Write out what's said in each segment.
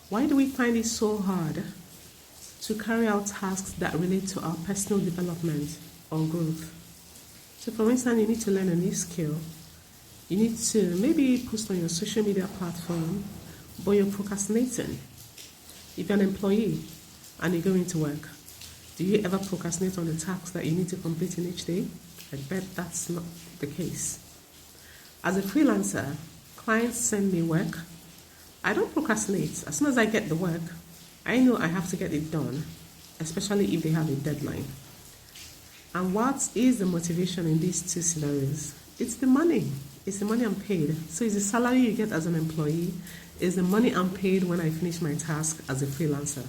Why do we find it so hard to carry out tasks that relate to our personal development or growth? So for instance, you need to learn a new skill. You need to maybe post on your social media platform, but you're procrastinating. If you're an employee and you're going to work, do you ever procrastinate on the tasks that you need to complete in each day? I bet that's not the case. As a freelancer, clients send me work. I don't procrastinate. As soon as I get the work, I know I have to get it done, especially if they have a deadline. And what is the motivation in these two scenarios? It's the money. It's the money I'm paid. So it's the salary you get as an employee. It's the money I'm paid when I finish my task as a freelancer.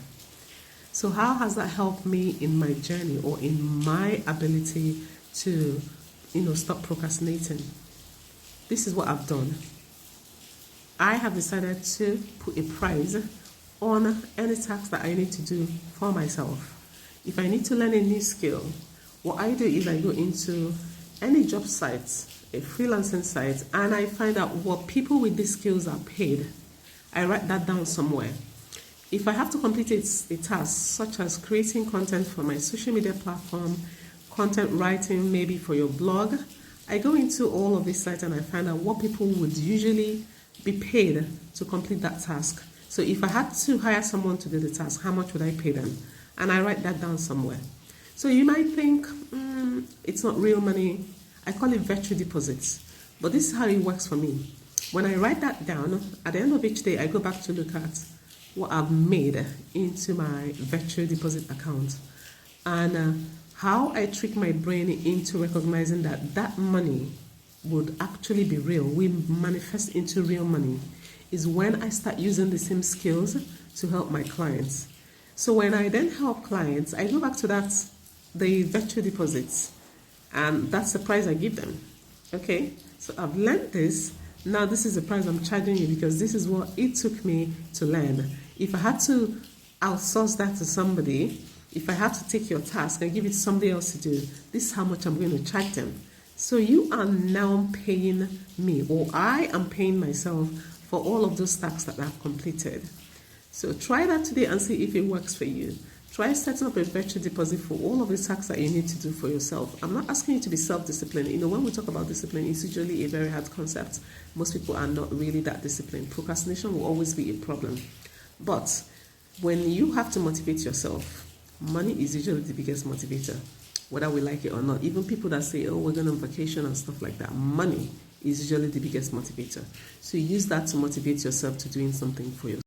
So how has that helped me in my journey or in my ability to, stop procrastinating? This is what I've done. I have decided to put a price on any task that I need to do for myself. If I need to learn a new skill, what I do is I go into any job site, a freelancing site, and I find out what people with these skills are paid. I write that down somewhere. If I have to complete a task, such as creating content for my social media platform, content writing maybe for your blog, I go into all of these sites and I find out what people would usually be paid to complete that task. So if I had to hire someone to do the task, how much would I pay them? And I write that down somewhere. So you might think, it's not real money. I call it virtual deposits. But this is how it works for me. When I write that down, at the end of each day, I go back to look at what I've made into my virtual deposit account. And how I trick my brain into recognizing that that money would actually be real, we manifest into real money, is when I start using the same skills to help my clients. So when I then help clients, I go back to the virtual deposits, and that's the price I give them. Okay, so I've learned this. Now this is the price I'm charging you because this is what it took me to learn. If I had to outsource that to somebody, if I have to take your task and give it to somebody else to do, this is how much I'm going to charge them. So you are now paying me, or I am paying myself for all of those tasks that I've completed. So try that today and see if it works for you. Try setting up a virtual deposit for all of the tasks that you need to do for yourself. I'm not asking you to be self-disciplined. When we talk about discipline, it's usually a very hard concept. Most people are not really that disciplined. Procrastination will always be a problem. But when you have to motivate yourself, money is usually the biggest motivator, whether we like it or not. Even people that say, oh, we're going on vacation and stuff like that, money is usually the biggest motivator. So use that to motivate yourself to doing something for yourself.